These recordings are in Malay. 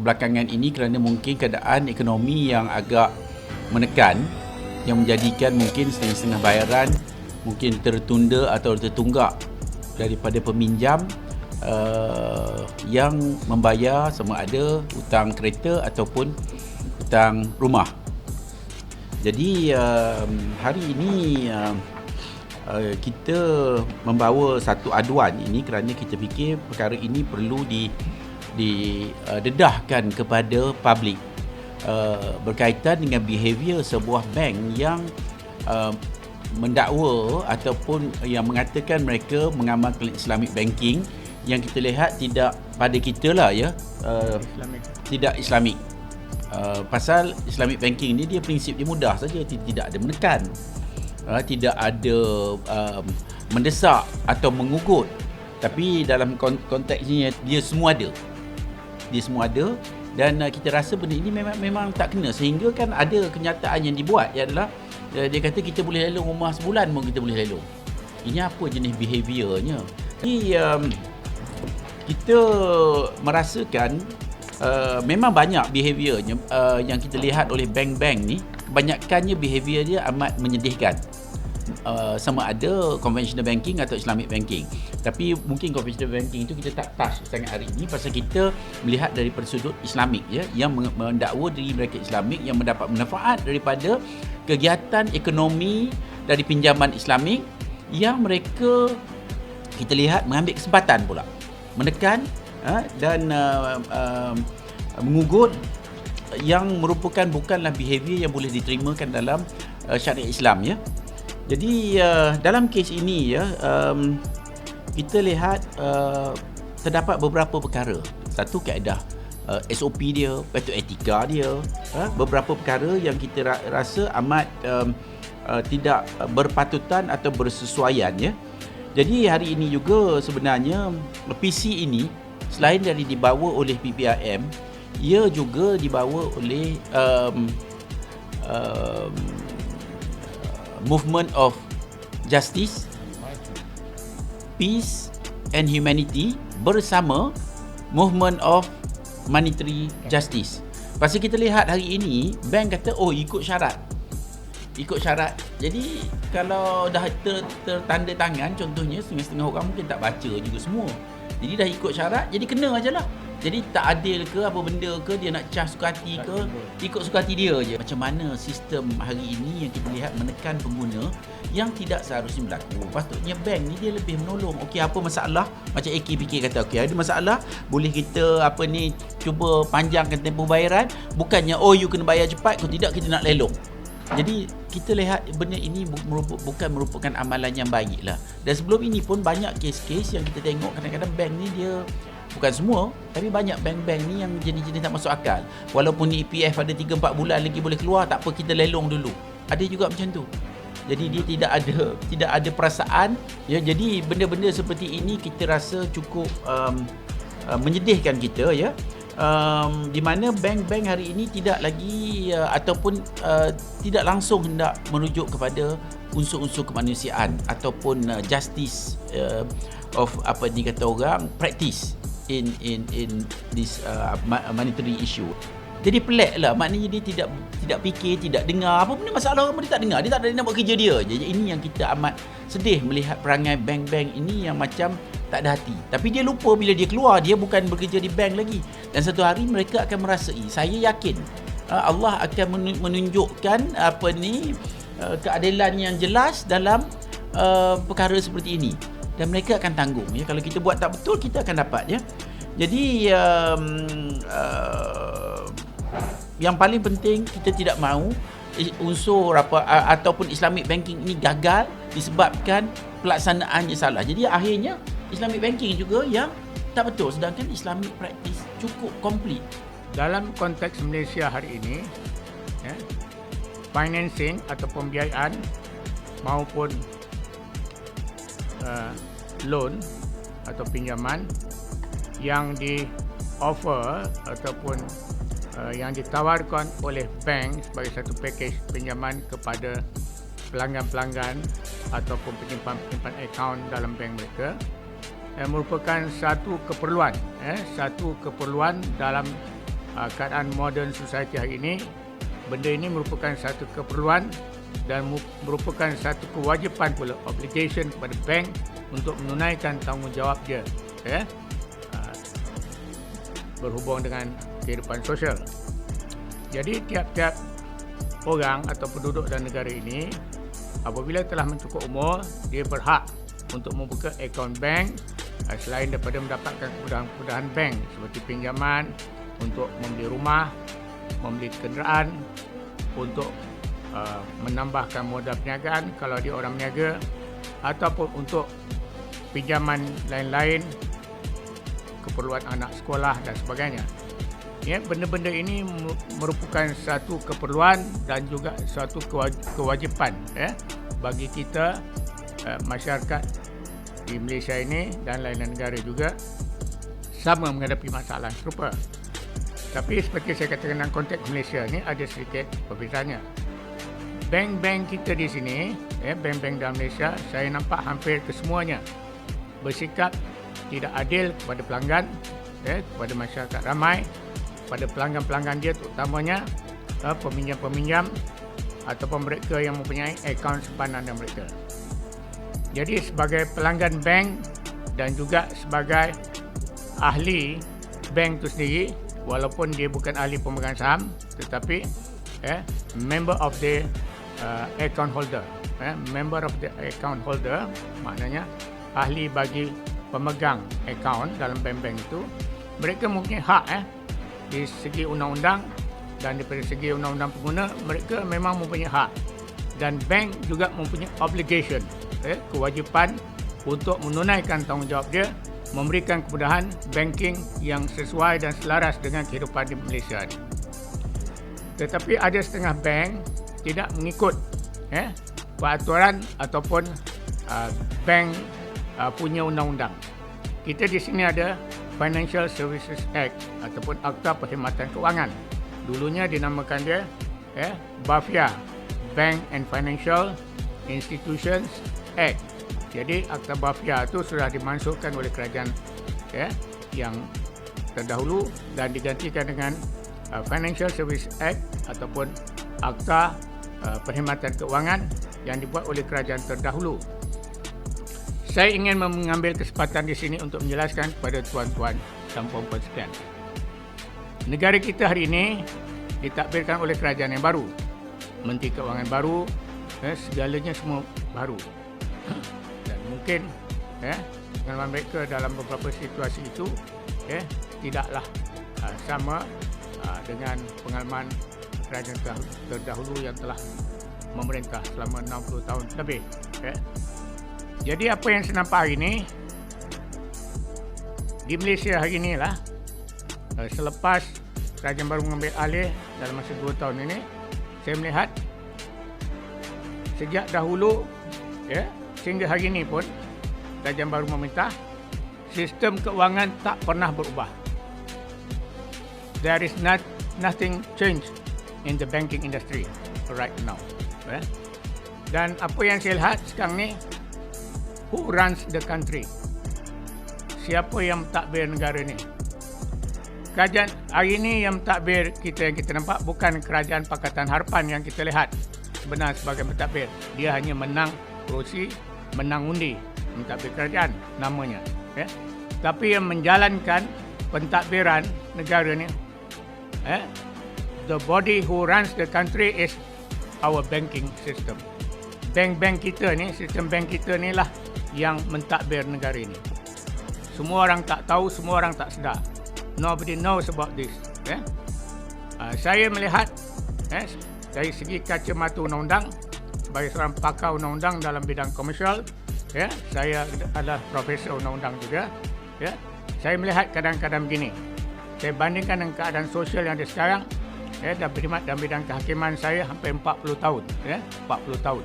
belakangan ini kerana mungkin keadaan ekonomi yang agak menekan, yang menjadikan mungkin setengah-setengah bayaran mungkin tertunda atau tertunggak daripada peminjam yang membayar sama ada hutang kereta ataupun hutang rumah. Jadi hari ini kita membawa satu aduan ini kerana kita fikir perkara ini perlu didedahkan kepada publik berkaitan dengan behavior sebuah bank yang mendakwa ataupun yang mengatakan mereka mengamalkan Islamic banking yang kita lihat tidak pada kita lah ya, tidak Islamik. Pasal Islamic banking ni dia prinsip dia mudah saja, tidak ada menekan, tidak ada mendesak atau mengugut, tapi dalam konteksnya dia semua ada, dan kita rasa benda ini memang tak kena, sehingga kan ada kenyataan yang dibuat ialah dia kata kita boleh lelong rumah sebulan pun kita boleh lelong. Ini apa jenis behaviornya? Jadi kita merasakan memang banyak behaviornya yang kita lihat oleh bank-bank ni, kebanyakannya behavior dia amat menyedihkan. Sama ada conventional banking atau Islamic banking. Tapi mungkin conventional banking itu kita tak touch sangat hari ini pasal kita melihat daripada sudut Islamik ya, yang mendakwa diri mereka Islamik, yang mendapat manfaat daripada kegiatan ekonomi dari pinjaman Islamik, yang mereka kita lihat mengambil kesempatan pula menekan dan mengugut yang merupakan bukanlah behavior yang boleh diterimakan dalam syariat Islam ya. Jadi dalam kes ini ya, kita lihat terdapat beberapa perkara. Satu, kaedah SOP dia, lepas tu etika dia, beberapa perkara yang kita rasa amat tidak berpatutan atau bersesuaian ya. Jadi hari ini juga sebenarnya PC ini selain dari dibawa oleh PPRM, ia juga dibawa oleh Movement of Justice, Peace and Humanity bersama Movement of Monetary Justice. Pasal kita lihat hari ini bank kata ikut syarat. Jadi kalau dah tertanda tangan, contohnya setengah-setengah orang mungkin tak baca juga semua. Jadi dah ikut syarat, jadi kena aje lah. Jadi tak adil ke apa benda ke, dia nak cas suka hati ke, ikut suka hati dia je. Macam mana sistem hari ini yang kita lihat menekan pengguna yang tidak seharusnya berlaku. Patutnya bank ni dia lebih menolong. Okey, apa masalah? Macam AK fikir kata, okey ada masalah, boleh kita cuba panjangkan tempoh bayaran. Bukannya you kena bayar cepat, kalau tidak kita nak lelong. Jadi kita lihat benda ini bukan merupakan amalan yang baik lah. Dan sebelum ini pun banyak kes-kes yang kita tengok kadang-kadang bank ni dia, bukan semua, tapi banyak bank-bank ni yang jenis-jenis tak masuk akal. Walaupun EPF ada 3-4 bulan lagi boleh keluar, tak apa kita lelong dulu. Ada juga macam tu. Jadi dia tidak ada perasaan ya. Jadi benda-benda seperti ini kita rasa cukup menyedihkan kita ya. Di mana bank-bank hari ini tidak lagi ataupun tidak langsung hendak merujuk kepada unsur-unsur kemanusiaan ataupun justice of apa dikata orang practice in this monetary issue. Jadi pelik lah, maknanya dia tidak fikir, tidak dengar apa benda masalah orang, dia tak dengar, dia tak ada nak buat kerja dia. Jadi ini yang kita amat sedih melihat perangai bank-bank ini yang macam tak ada hati. Tapi dia lupa bila dia keluar, dia bukan bekerja di bank lagi. Dan satu hari mereka akan merasai, saya yakin Allah akan menunjukkan keadilan yang jelas dalam perkara seperti ini. Dan mereka akan tanggung ya. Kalau kita buat tak betul, kita akan dapat ya. Jadi yang paling penting, kita tidak mahu unsur ataupun Islamic banking ini gagal disebabkan pelaksanaannya salah. Jadi akhirnya Islamic banking juga yang tak betul, sedangkan Islamic practice cukup komplit. Dalam konteks Malaysia hari ini, financing atau pembiayaan maupun loan atau pinjaman yang di-offer ataupun yang ditawarkan oleh bank sebagai satu pakej pinjaman kepada pelanggan-pelanggan ataupun penyimpan akaun dalam bank mereka merupakan satu keperluan dalam keadaan modern society hari ini, benda ini merupakan satu keperluan dan merupakan satu kewajipan pula, obligation kepada bank untuk menunaikan tanggungjawab dia, berhubung dengan kehidupan sosial. Jadi tiap-tiap orang atau penduduk dalam negara ini apabila telah mencukup umur, dia berhak untuk membuka akaun bank selain daripada mendapatkan kemudahan-kemudahan bank seperti pinjaman untuk membeli rumah, membeli kenderaan, untuk menambahkan modal perniagaan kalau dia orang berniaga, ataupun untuk pinjaman lain-lain, keperluan anak sekolah dan sebagainya. Ya, benda-benda ini merupakan satu keperluan dan juga suatu kewajipan bagi kita masyarakat di Malaysia ini dan lain-lain negara juga sama menghadapi masalah serupa. Tapi seperti saya katakan dalam konteks Malaysia ni ada sedikit perbezaannya. Bank-bank kita di sini, bank-bank dalam Malaysia, saya nampak hampir kesemuanya bersikap tidak adil kepada pelanggan, kepada masyarakat ramai, pada pelanggan-pelanggan dia, terutamanya peminjam-peminjam ataupun mereka yang mempunyai akaun simpanan mereka. Jadi sebagai pelanggan bank dan juga sebagai ahli bank itu sendiri, walaupun dia bukan ahli pemegang saham, tetapi member of the account holder, member of the account holder maknanya ahli bagi pemegang akaun dalam bank-bank itu, mereka mempunyai hak di segi undang-undang dan daripada segi undang-undang pengguna, mereka memang mempunyai hak, dan bank juga mempunyai obligation, kewajipan untuk menunaikan tanggungjawab dia, memberikan kemudahan banking yang sesuai dan selaras dengan kehidupan di Malaysia ini. Tetapi ada setengah bank tidak mengikut peraturan ataupun bank punya undang-undang. Kita di sini ada Financial Services Act ataupun Akta Perkhidmatan Kewangan. Dulunya dinamakan dia BAFIA, Bank and Financial Institutions Act. Jadi Akta BAFIA itu sudah dimansuhkan oleh kerajaan yang terdahulu dan digantikan dengan Financial Services Act ataupun Akta Perkhidmatan Kewangan yang dibuat oleh kerajaan terdahulu. Saya ingin mengambil kesempatan di sini untuk menjelaskan kepada tuan-tuan dan puan-puan sekalian. Negara kita hari ini ditakbirkan oleh kerajaan yang baru, Menteri Keuangan baru, segalanya semua baru. Dan mungkin pengalaman mereka dalam beberapa situasi itu tidaklah sama dengan pengalaman kerajaan terdahulu yang telah memerintah selama 60 tahun lebih. Jadi apa yang saya nampak hari ini di Malaysia hari inilah, selepas kerajaan baru mengambil alih dalam masa 2 tahun ini, saya melihat sejak dahulu sehingga hari ini pun kerajaan baru memerintah, sistem keuangan tak pernah berubah. There is nothing changed in the banking industry right now. Dan apa yang saya lihat sekarang ni, who runs the country? Siapa yang mentadbir negara ni? Kerajaan hari ini yang mentadbir kita, yang kita nampak bukan kerajaan Pakatan Harapan yang kita lihat sebenarnya sebagai mentadbir. Dia hanya menang kerusi, menang undi, mentadbir kerajaan namanya. Tapi yang menjalankan pentadbiran negara ni, the body who runs the country is our banking system. Bank-bank kita ni, sistem bank kita ni lah yang mentadbir negara ini. Semua orang tak tahu, semua orang tak sedar. Nobody knows about this. Saya melihat dari segi kacamata undang-undang, sebagai seorang pakar undang-undang dalam bidang komersial, saya adalah profesor undang-undang juga. Saya melihat keadaan-keadaan begini. Saya bandingkan dengan keadaan sosial yang ada sekarang, dan berkhidmat dalam bidang kehakiman saya hampir 40 tahun. 40 tahun.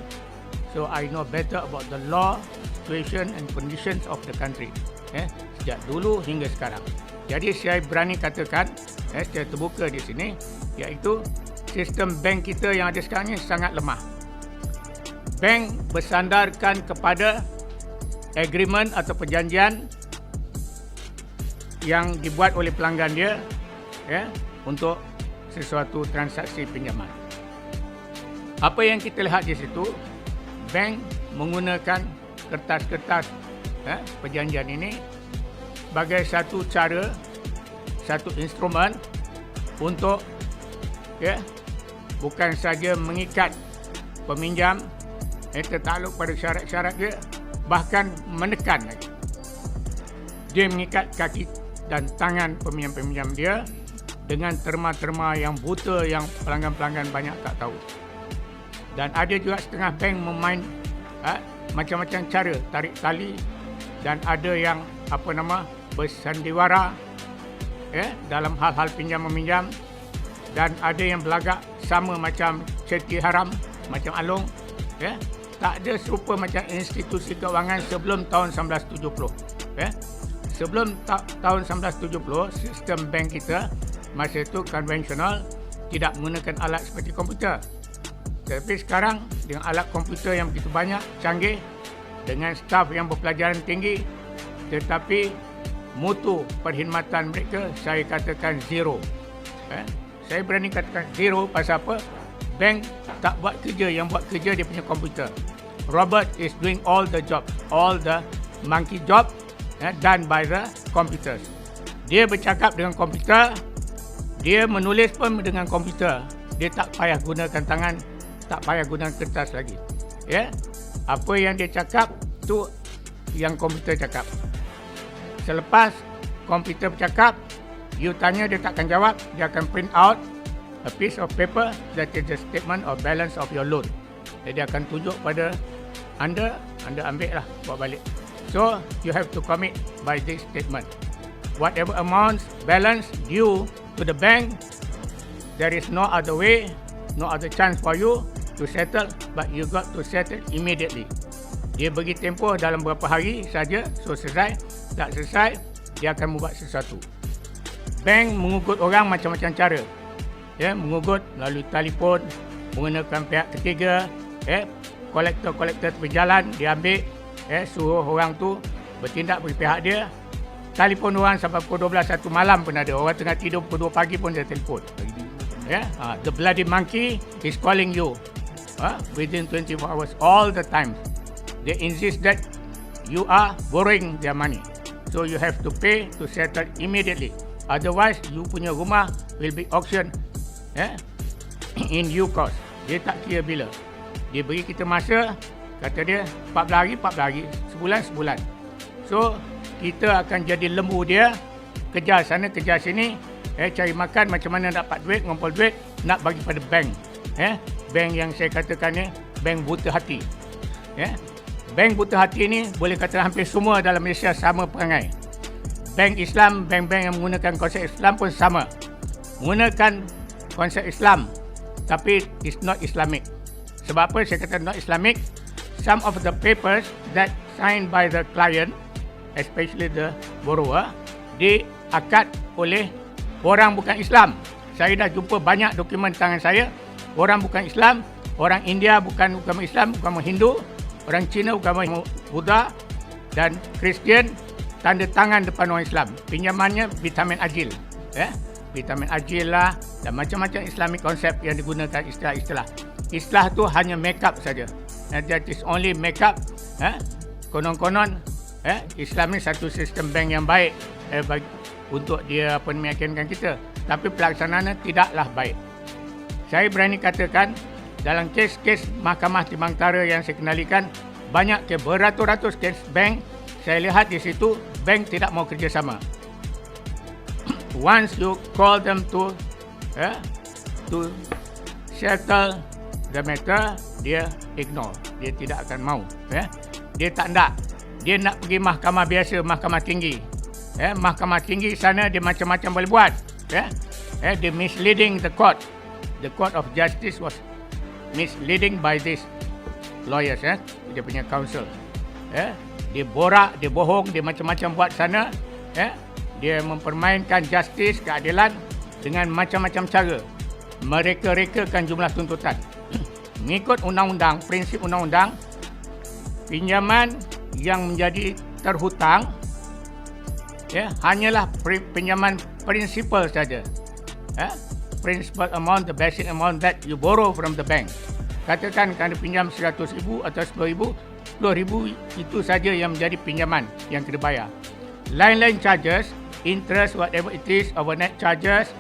So I know better about the law, situation and conditions of the country. Sejak dulu hingga sekarang. Jadi saya berani katakan, secara terbuka di sini, iaitu sistem bank kita yang ada sekarang ini sangat lemah. Bank bersandarkan kepada agreement atau perjanjian yang dibuat oleh pelanggan dia, untuk sesuatu transaksi pinjaman. Apa yang kita lihat di situ, bank menggunakan kertas-kertas perjanjian ini sebagai satu cara, satu instrumen untuk bukan saja mengikat peminjam tertakluk pada syarat-syarat dia, bahkan menekan lagi. Dia mengikat kaki dan tangan peminjam-peminjam dia dengan terma-terma yang buta yang pelanggan-pelanggan banyak tak tahu. Dan ada juga setengah bank memain macam-macam cara tarik tali, dan ada yang bersandiwara dalam hal-hal pinjam-meminjam, dan ada yang berlagak sama macam ceriti haram, macam Along. Tak ada serupa macam institusi keuangan sebelum tahun 1970. Sebelum tahun 1970, sistem bank kita masa itu konvensional, tidak menggunakan alat seperti komputer. Tapi sekarang dengan alat komputer yang begitu banyak, canggih, dengan staf yang berpelajaran tinggi, tetapi mutu perkhidmatan mereka saya katakan zero. Saya berani katakan zero pasal apa? Bank tak buat kerja, yang buat kerja dia punya komputer. Robot is doing all the job, all the monkey job done by the computers. Dia bercakap dengan komputer, dia menulis pun dengan komputer. Dia tak payah gunakan tangan, tak payah gunakan kertas lagi. Apa yang dia cakap tu yang komputer cakap. Selepas komputer bercakap, you tanya dia takkan jawab, dia akan print out a piece of paper that is the statement of balance of your loan. Jadi dia akan tunjuk pada anda ambil lah, bawa balik. So you have to commit by this statement. Whatever amounts balance due to the bank, there is no other way, no other chance for you to settle, but you got to settle immediately. Dia bagi tempoh dalam beberapa hari saja, so selesai. Tak selesai, dia akan membuat sesuatu. Bank mengugut orang macam-macam cara. Mengugut melalui telefon, menggunakan pihak ketiga, kolektor-kolektor berjalan, dia ambil, suruh orang tu bertindak bagi pihak dia. Telefon orang sampai pukul 12 1 malam pun ada. Orang tengah tidur pukul 2 pagi pun dia telefon. The bloody monkey is calling you within 24 hours all the time. They insist that you are borrowing their money. So you have to pay to settle immediately. Otherwise, you punya rumah will be auction in due course. Dia tak kira bila. Dia beri kita masa, kata dia 14 hari, sebulan. So, kita akan jadi lembu dia, kejar sana, kejar sini, cari makan, macam mana dapat duit, ngumpul duit, nak bagi pada bank. Bank yang saya katakan ni, bank buta hati. Bank buta hati ni boleh kata hampir semua dalam Malaysia sama perangai. Bank Islam, bank-bank yang menggunakan konsep Islam pun sama. Menggunakan konsep Islam, tapi it's not Islamic. Sebab apa saya kata not Islamic? Some of the papers that signed by the client, especially the borrower, diakad oleh orang bukan Islam. Saya dah jumpa banyak dokumen tangan saya. Orang bukan Islam, orang India bukan agama Islam, agama Hindu, orang Cina agama Buddha, dan Kristian tanda tangan depan orang Islam. Pinjamannya vitamin Agil. Vitamin Agil lah, dan macam-macam Islamic konsep yang digunakan istilah-istilah. Istilah tu hanya make up saja. That is only make up. Konon-konon Islam ni satu sistem bank yang baik untuk dia meyakinkan kita. Tapi pelaksanaannya tidaklah baik. Saya berani katakan dalam kes-kes Mahkamah Timbang Tara yang saya kenalikan, banyak beratus-ratus kes bank, saya lihat di situ bank tidak mau kerjasama. Once you call them to settle the matter, dia ignore. Dia tidak akan mau. Dia tak nak. Dia nak pergi mahkamah biasa, mahkamah tinggi. Mahkamah tinggi sana dia macam-macam boleh buat. Dia misleading the court. The court of justice was misleading by these lawyers. Dia punya counsel. Dia borak, dia bohong, dia macam-macam buat sana. Dia mempermainkan justice, keadilan dengan macam-macam cara. Mereka rekakan jumlah tuntutan. Mengikut undang-undang, prinsip undang-undang, pinjaman yang menjadi terhutang hanyalah pinjaman prinsipal saja. principal amount, the basic amount that you borrow from the bank. Katakan Anda pinjam 100,000 atau 10,000, 10,000 itu saja yang menjadi pinjaman yang kena bayar. Lain-lain charges, interest, whatever it is, overnight charges,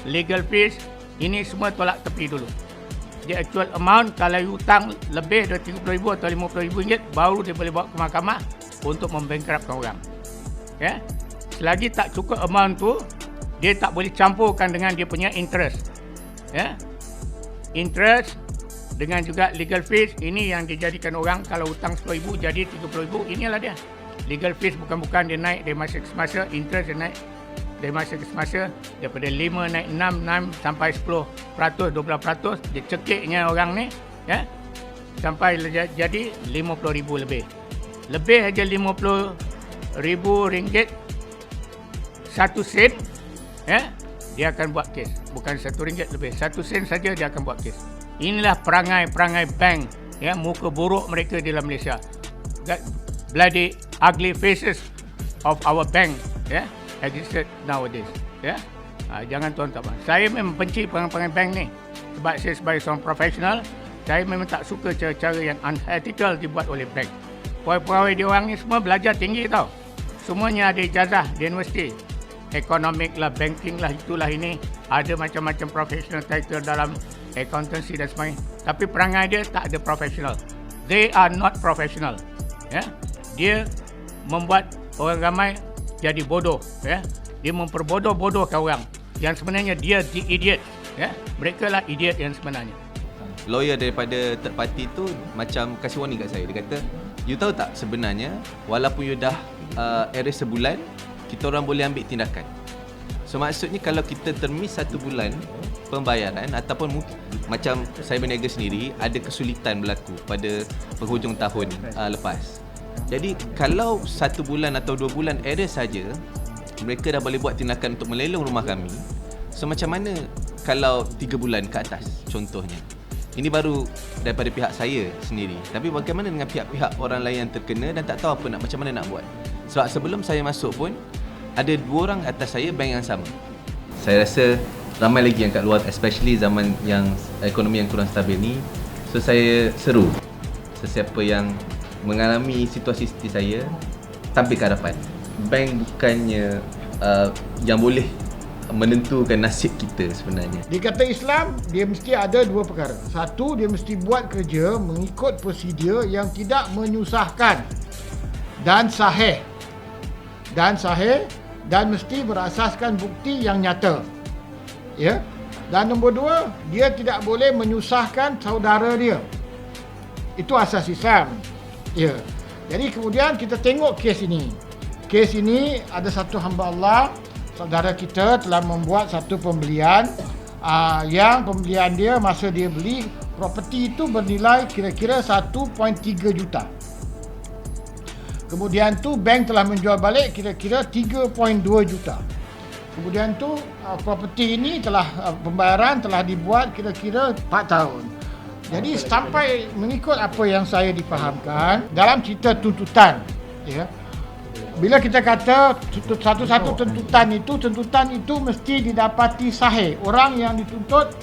legal fees, ini semua tolak tepi dulu. The actual amount, kalau you hutang lebih dari 30,000 atau 50,000 ringgit, baru dia boleh bawa ke mahkamah untuk membankruptkan orang. Selagi tak cukup amount tu, dia tak boleh campurkan dengan dia punya interest. Interest dengan juga legal fees, ini yang dijadikan orang kalau hutang 10,000 jadi 30,000, inilah dia. Legal fees bukan-bukan dia naik dari masa ke semasa, interest dia naik dari masa ke semasa, daripada 5 naik 6 sampai 10%, 12%, dia cekiknya orang ni, sampai jadi 50,000 lebih. Lebih aja 50,000 ringgit 1 sen, dia akan buat kes. Bukan 1 ringgit lebih, 1 sen saja dia akan buat kes. Inilah perangai bank, muka buruk mereka di dalam Malaysia. That bloody ugly faces of our bank, existed nowadays. Jangan tuan-tuan. Saya memang benci perangai bank ni. Sebab saya sebagai seorang profesional, saya memang tak suka cara-cara yang unethical dibuat oleh bank. Pegawai dia orang ni semua belajar tinggi tau. Semuanya ada ijazah di universiti. Economic lah, banking lah, itulah ini. Ada macam-macam professional title dalam accountancy dan sebagainya. Tapi perangai dia tak ada profesional. They are not professional. Dia membuat orang ramai jadi bodoh. Dia memperbodoh-bodohkan orang. Yang sebenarnya dia the idiot. Mereka lah idiot yang sebenarnya. Lawyer daripada third party tu macam kasih warning kat saya. Dia kata, you tahu tak sebenarnya walaupun you dah arrest sebulan, kita orang boleh ambil tindakan. So maksudnya kalau kita termiss 1 bulan pembayaran ataupun macam saya berniaga sendiri ada kesulitan berlaku pada penghujung tahun lepas. Jadi kalau 1 bulan atau 2 bulan arreast saja, mereka dah boleh buat tindakan untuk melelong rumah kami. So macam mana kalau 3 bulan ke atas contohnya? Ini baru daripada pihak saya sendiri. Tapi bagaimana dengan pihak-pihak orang lain yang terkena dan tak tahu macam mana nak buat? Sebab sebelum saya masuk pun ada 2 orang atas saya bank yang sama. Saya rasa ramai lagi yang kat luar, especially zaman yang ekonomi yang kurang stabil ni. So saya seru sesiapa yang mengalami situasi seperti saya tampil ke hadapan. Bank bukannya yang boleh menentukan nasib kita sebenarnya. Dia kata Islam, dia mesti ada 2 perkara. Satu, dia mesti buat kerja mengikut prosedur yang tidak menyusahkan dan sahih. Dan mesti berasaskan bukti yang nyata. Dan nombor 2, dia tidak boleh menyusahkan saudara dia. Itu asas Islam. Jadi kemudian kita tengok kes ini. Kes ini ada satu hamba Allah, saudara kita telah membuat satu pembelian yang pembelian dia masa dia beli properti itu bernilai kira-kira 1.3 juta. Kemudian tu bank telah menjual balik kira-kira 3.2 juta. Kemudian tu properti ini pembayaran telah dibuat kira-kira 4 tahun. Jadi sampai mengikut apa yang saya difahamkan dalam cerita tuntutan, bila kita kata satu-satu tuntutan itu mesti didapati sahih. Orang yang dituntut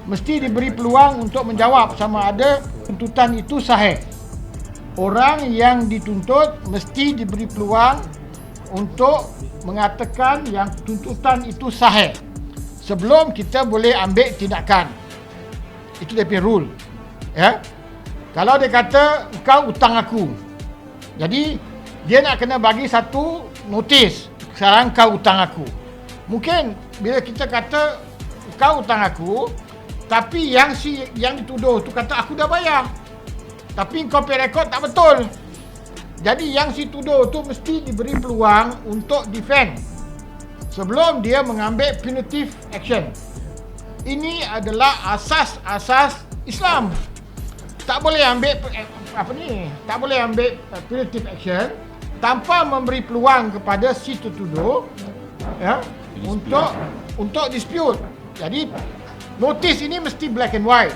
mesti diberi peluang untuk menjawab sama ada tuntutan itu sahih. Orang yang dituntut mesti diberi peluang untuk mengatakan yang tuntutan itu sahih sebelum kita boleh ambil tindakan. Itu dia punya rule. Kalau dia kata kau hutang aku, jadi dia nak kena bagi satu notis, sekarang kau hutang aku. Mungkin bila kita kata kau hutang aku, tapi yang dituduh tu kata aku dah bayar, tapi kau pay record tak betul. Jadi yang si tuduh tu mesti diberi peluang untuk defend sebelum dia mengambil punitive action. Ini adalah asas-asas Islam. Tak boleh ambil tak boleh ambil punitive action tanpa memberi peluang kepada si tertuduh untuk dispute. Jadi notis ini mesti black and white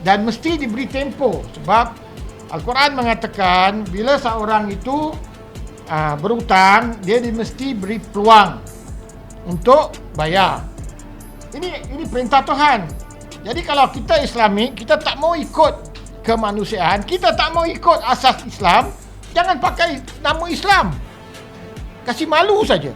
dan mesti diberi tempo sebab Al-Quran mengatakan bila seorang itu berhutang, dia mesti beri peluang untuk bayar. Ini perintah Tuhan. Jadi kalau kita Islamik, kita tak mau ikut kemanusiaan, kita tak mau ikut asas Islam, jangan pakai nama Islam. Kasih malu saja.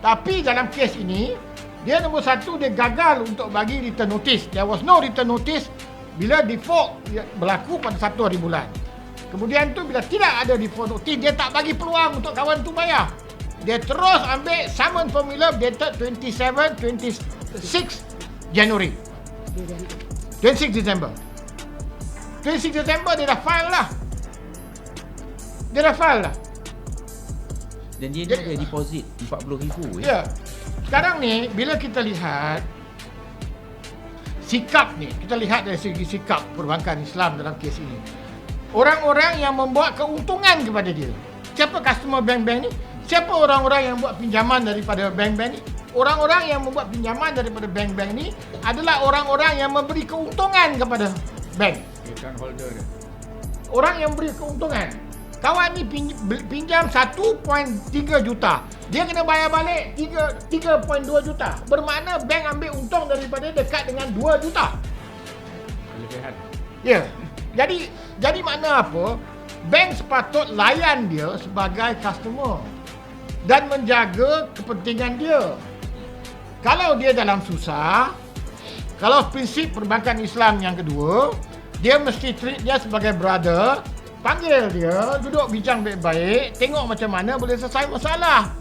Tapi dalam kes ini, dia nombor satu, dia gagal untuk bagi return notice. There was no return notice bila default berlaku pada 1 hari bulan. Kemudian tu bila tidak ada default notice, dia tak bagi peluang untuk kawan tu bayar. Dia terus ambil summon formula dated 26 January. 26 December. 26 December dia dah file lah. Dan dia ni ada deposit 40,000 Ya. Sekarang ni bila kita lihat sikap ni, kita lihat dari segi sikap perbankan Islam dalam kes ini. Orang-orang yang membuat keuntungan kepada dia. Siapa customer bank-bank ni? Siapa orang-orang yang buat pinjaman daripada bank-bank ni? Orang-orang yang membuat pinjaman daripada bank-bank ni adalah orang-orang yang memberi keuntungan kepada bank. Account holder dia. Orang yang beri keuntungan. Kawan ni pinjam 1.3 juta. Dia kena bayar balik 3.2 juta. Bermakna bank ambil untung daripada dekat dengan 2 juta. Kelebihan. Ya. Jadi makna apa? Bank sepatut layan dia sebagai customer dan menjaga kepentingan dia. Kalau dia dalam susah, kalau prinsip perbankan Islam yang kedua, dia mesti treat dia sebagai brother, panggil dia, duduk bincang baik-baik, tengok macam mana boleh selesai masalah.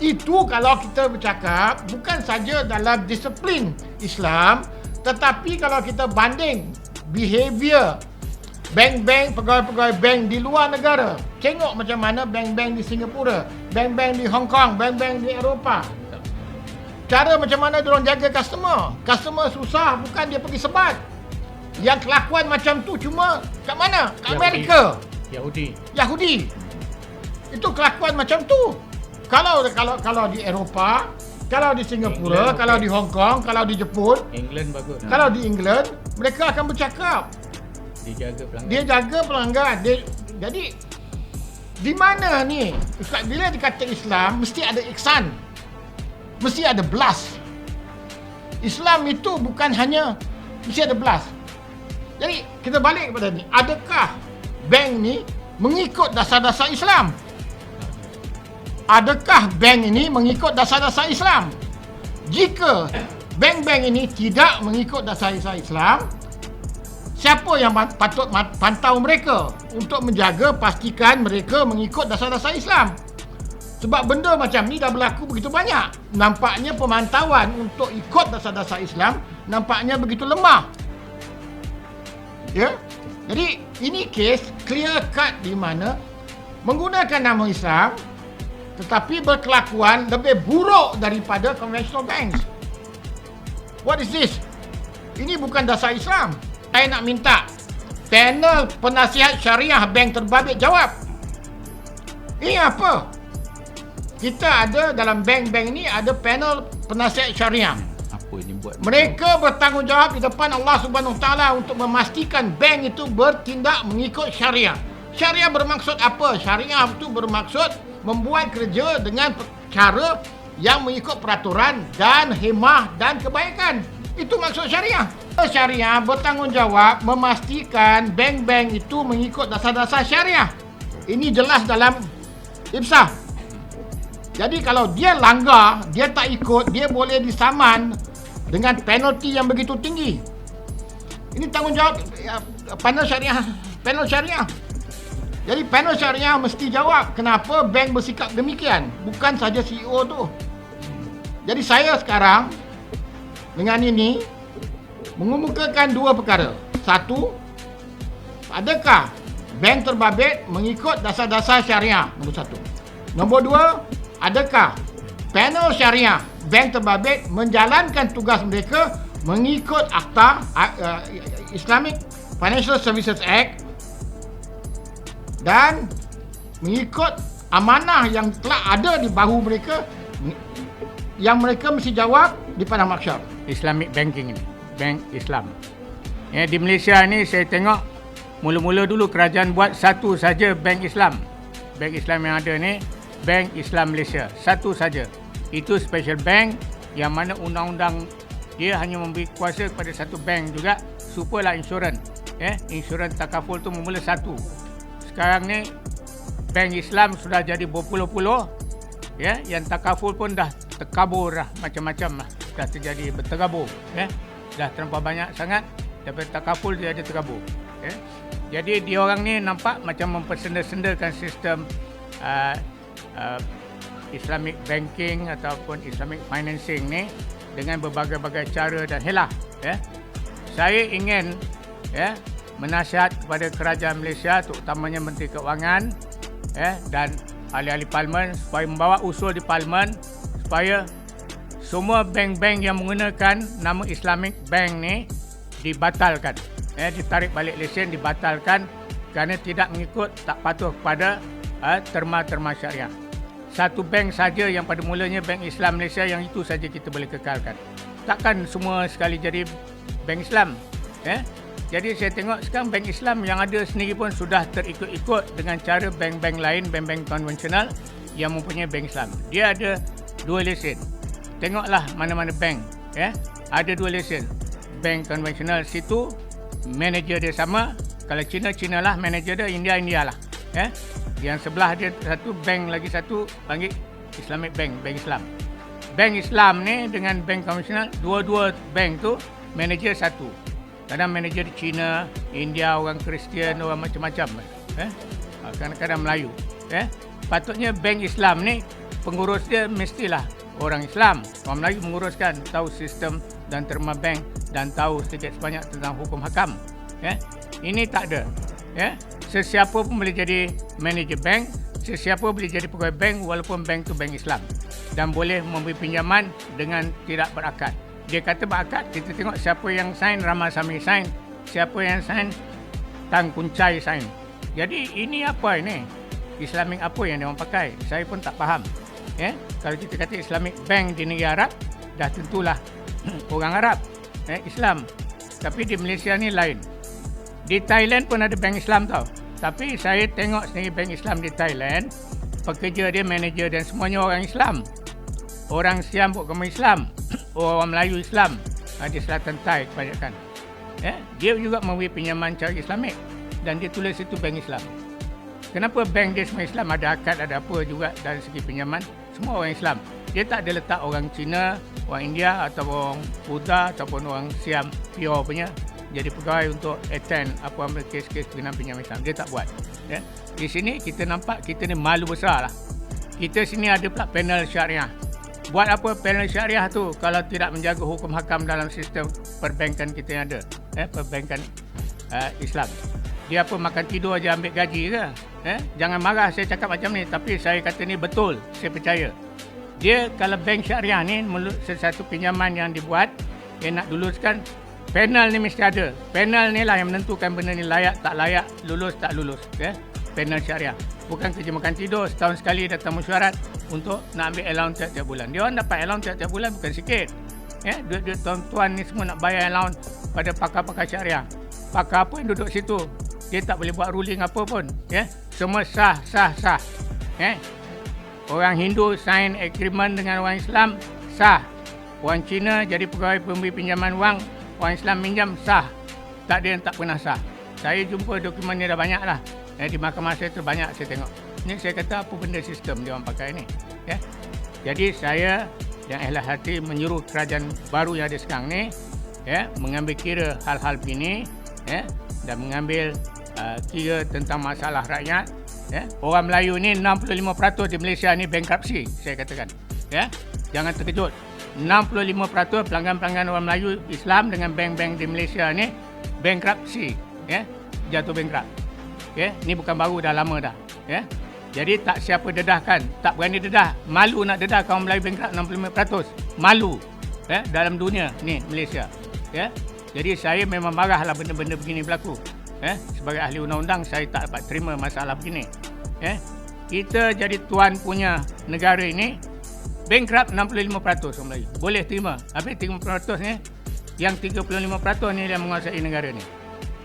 Itu kalau kita bercakap bukan saja dalam disiplin Islam, tetapi kalau kita banding behavior bank-bank, pegawai-pegawai bank di luar negara. Tengok macam mana bank-bank di Singapura, bank-bank di Hong Kong, bank-bank di Eropah. Cara macam mana diorang jaga customer. Customer susah, bukan dia pergi sebat. Yang kelakuan macam tu cuma kat mana? Kat Amerika. Yahudi. Itu kelakuan macam tu. Kalau di Eropah, kalau di Singapura, kalau di Hong Kong, kalau di Jepun, England bagus. kalau di England, mereka akan bercakap. Dia jaga pelanggan. Jadi di mana ni? Bila dikata Islam mesti ada ihsan. Mesti ada belas. Islam itu bukan hanya mesti ada belas. Jadi kita balik kepada ni. Adakah bank ni mengikut dasar-dasar Islam? Adakah bank ini mengikut dasar-dasar Islam? Jika bank-bank ini tidak mengikut dasar-dasar Islam, siapa yang patut pantau mereka untuk menjaga pastikan mereka mengikut dasar-dasar Islam? Sebab benda macam ni dah berlaku begitu banyak. Nampaknya pemantauan untuk ikut dasar-dasar Islam nampaknya begitu lemah. Ya? Jadi ini kes clear cut di mana menggunakan nama Islam tetapi berkelakuan lebih buruk daripada conventional banks. What is this? Ini bukan dasar Islam. Saya nak minta panel penasihat syariah bank terbabit jawab. Ini apa? Kita ada dalam bank-bank ini ada panel penasihat syariah. Apa ini buat? Mereka bertanggungjawab di depan Allah Subhanahu Wa Taala untuk memastikan bank itu bertindak mengikut syariah. Syariah bermaksud apa? Syariah itu bermaksud membuat kerja dengan cara yang mengikut peraturan dan hemah dan kebaikan. Itu maksud syariah. Syariah bertanggungjawab memastikan bank-bank itu mengikut dasar-dasar syariah. Ini jelas dalam IBSA. Jadi kalau dia langgar, dia tak ikut, dia boleh disaman dengan penalti yang begitu tinggi. Ini tanggungjawab panel syariah. Jadi panel syariah mesti jawab kenapa bank bersikap demikian, bukan saja CEO tu. Jadi saya sekarang dengan ini mengemukakan dua perkara. Satu, adakah bank terbabit mengikut dasar-dasar syariah? Nombor satu. Nombor dua, adakah panel syariah bank terbabit menjalankan tugas mereka mengikut Akta Islamic Financial Services Act dan mengikut amanah yang telah ada di bahu mereka yang mereka mesti jawab di padang mahsyar. Islamic banking ini, bank Islam. Ya, di Malaysia ni saya tengok mula-mula dulu kerajaan buat satu saja bank Islam. Bank Islam yang ada ni Bank Islam Malaysia, satu saja. Itu special bank yang mana undang-undang dia hanya memberi kuasa kepada satu bank juga, supalah insurans. Insurans takaful tu bermula satu. Sekarang ni bank Islam sudah jadi berpuluh-puluh, yang takaful pun dah terkabur dah, macam-macam lah. Dah terjadi berterabur, dah terlampau banyak sangat, daripada takaful dia ada terkabur. Jadi dia orang ni nampak macam mempersenda-sendakan sistem Islamic banking ataupun Islamic financing ni dengan berbagai-bagai cara dan helah. Saya ingin menasihat kepada kerajaan Malaysia, terutamanya Menteri Keuangan dan ahli-ahli parlimen supaya membawa usul di parlimen supaya semua bank-bank yang menggunakan nama Islamic Bank ni dibatalkan. Ditarik balik lesen, dibatalkan kerana tidak mengikut, tak patuh kepada terma-terma syariah. Satu bank saja yang pada mulanya Bank Islam Malaysia, yang itu saja kita boleh kekalkan. Takkan semua sekali jadi Bank Islam. Jadi saya tengok sekarang Bank Islam yang ada sendiri pun sudah terikut-ikut dengan cara bank-bank lain, bank-bank konvensional yang mempunyai Bank Islam. Dia ada 2 lesen. Tengoklah mana-mana bank ada 2 lesen. Bank konvensional situ manager dia sama. Kalau China lah manager dia, India lah. Yang sebelah dia satu bank, lagi satu panggil Islamic Bank, Bank Islam. Bank Islam ni dengan bank konvensional, dua-dua bank tu manager satu. Kadang manager di China, India, orang Kristian, orang macam-macam. Kadang-kadang Melayu. Patutnya bank Islam ni pengurus dia mestilah orang Islam. Orang Melayu menguruskan, tahu sistem dan terma bank dan tahu sedikit sebanyak tentang hukum hakam. Ini tak ada. Sesiapa pun boleh jadi manager bank, sesiapa boleh jadi pegawai bank walaupun bank tu bank Islam, dan boleh memberi pinjaman dengan tidak berakad. Dia kata berakad, kita tengok siapa yang sign, Ramasamy sign, siapa yang sign, Tan Kun Chai sign. Jadi ini apa ini? Islamic apa yang dia orang pakai? Saya pun tak faham. Kalau kita kata Islamic Bank di negara Arab, dah tentulah orang Arab, Islam. Tapi di Malaysia ni lain. Di Thailand pun ada bank Islam tau. Tapi saya tengok sendiri bank Islam di Thailand, pekerja dia, manager dan semuanya orang Islam. Orang Siam beragama Islam, orang Melayu Islam, di selatan Thai kebanyakan. Dia juga memberi pinjaman cara Islamik dan dia tulis itu bank Islam. Kenapa bank dia semua Islam, ada akad, ada apa juga dari segi pinjaman, semua orang Islam. Dia tak ada letak orang Cina, orang India atau orang Buddha ataupun orang Siam pure punya jadi pegawai untuk attend apa kes-kes berkenaan pinjaman Islam. Dia tak buat. Di sini kita nampak kita ni malu besar lah. Kita sini ada pula panel syariah. Buat apa panel syariah tu kalau tidak menjaga hukum hakam dalam sistem perbankan kita yang ada, perbankan Islam. Dia apa makan tidur aja ambil gaji ke? Jangan marah saya cakap macam ni, tapi saya kata ni betul, saya percaya. Dia kalau bank syariah ni sesuatu pinjaman yang dibuat, dia nak luluskan, panel ni mesti ada. Panel ni lah yang menentukan benda ni layak tak layak, lulus tak lulus. Panel syariah. Bukan kerja makan tidur, setahun sekali datang mesyuarat untuk nak ambil allowance tiap-tiap bulan. Dia orang dapat allowance tiap-tiap bulan bukan sikit. Duit-duit tuan-tuan ni semua nak bayar allowance pada pakar-pakar syariah. Pakar apa yang duduk situ, dia tak boleh buat ruling apa pun. Semua sah. Orang Hindu sign agreement dengan orang Islam, sah. Orang Cina jadi pegawai pemberi pinjaman wang, orang Islam minjam, sah. Tak ada yang tak pernah sah. Saya jumpa dokumen ni dah banyak lah. Di mahkamah saya tu banyak saya tengok. Ni saya kata apa benda sistem dia orang pakai ni. Jadi saya yang ikhlas hati menyuruh kerajaan baru yang ada sekarang ni mengambil kira hal-hal begini dan mengambil kira tentang masalah rakyat. Orang Melayu ni 65% di Malaysia ni bankruptcy, saya katakan. Jangan terkejut. 65% pelanggan-pelanggan orang Melayu Islam dengan bank-bank di Malaysia ni bankruptcy, jatuh bankrupt. Ni bukan baru, dah lama dah. Jadi tak siapa dedahkan, tak berani dedah, malu nak dedah kaum Melayu bankrupt 65%. Malu dalam dunia ni Malaysia. Jadi saya memang marahlah benda-benda begini berlaku. Sebagai ahli undang-undang saya tak dapat terima masalah begini. Kita jadi tuan punya negara ini, bankrupt 65% orang Melayu. Boleh terima. Habis 30% ni, yang 35% ni yang menguasai negara ni.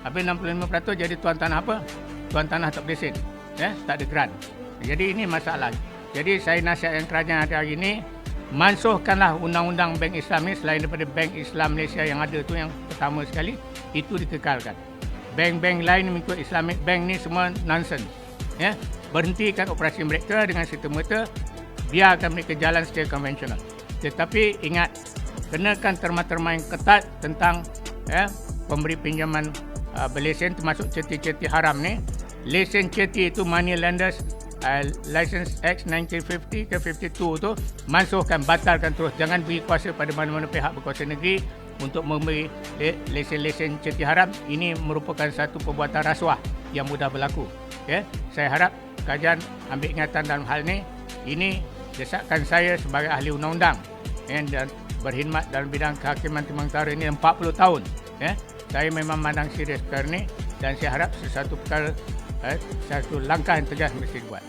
Habis 65% jadi tuan tanah apa? Tuan tanah tak boleh sen. Tak ada grant. Jadi ini masalah. Jadi saya nasihatkan kerajaan hari ini mansuhkanlah undang-undang Bank Islam ni selain daripada Bank Islam Malaysia yang ada tu yang pertama sekali, itu dikekalkan. Bank-bank lain mengikut Islamic Bank ni semua nonsense. Ya, berhentikan operasi mereka dengan serta-merta, biarkan mereka jalan secara konvensional. Tetapi ingat, kenakan terma-terma yang ketat tentang pemberi pinjaman berlesen termasuk ceti-ceti haram ni. Lesen ceti itu Money Lenders License Act 1950 ke 52 tu mansuhkan, batalkan terus. Jangan beri kuasa pada mana-mana pihak berkuasa negeri untuk memberi lesen-lesen ceti haram. Ini merupakan satu perbuatan rasuah yang mudah berlaku. Saya harap kajian ambil ingatan dalam hal ni. Ini desakan saya sebagai ahli undang-undang dan berkhidmat dalam bidang kehakiman Timur Tengah ini 40 tahun. Saya memang memandang serius perkara ni dan saya harap sesuatu perkara, satu langkah yang tegas mesti dibuat.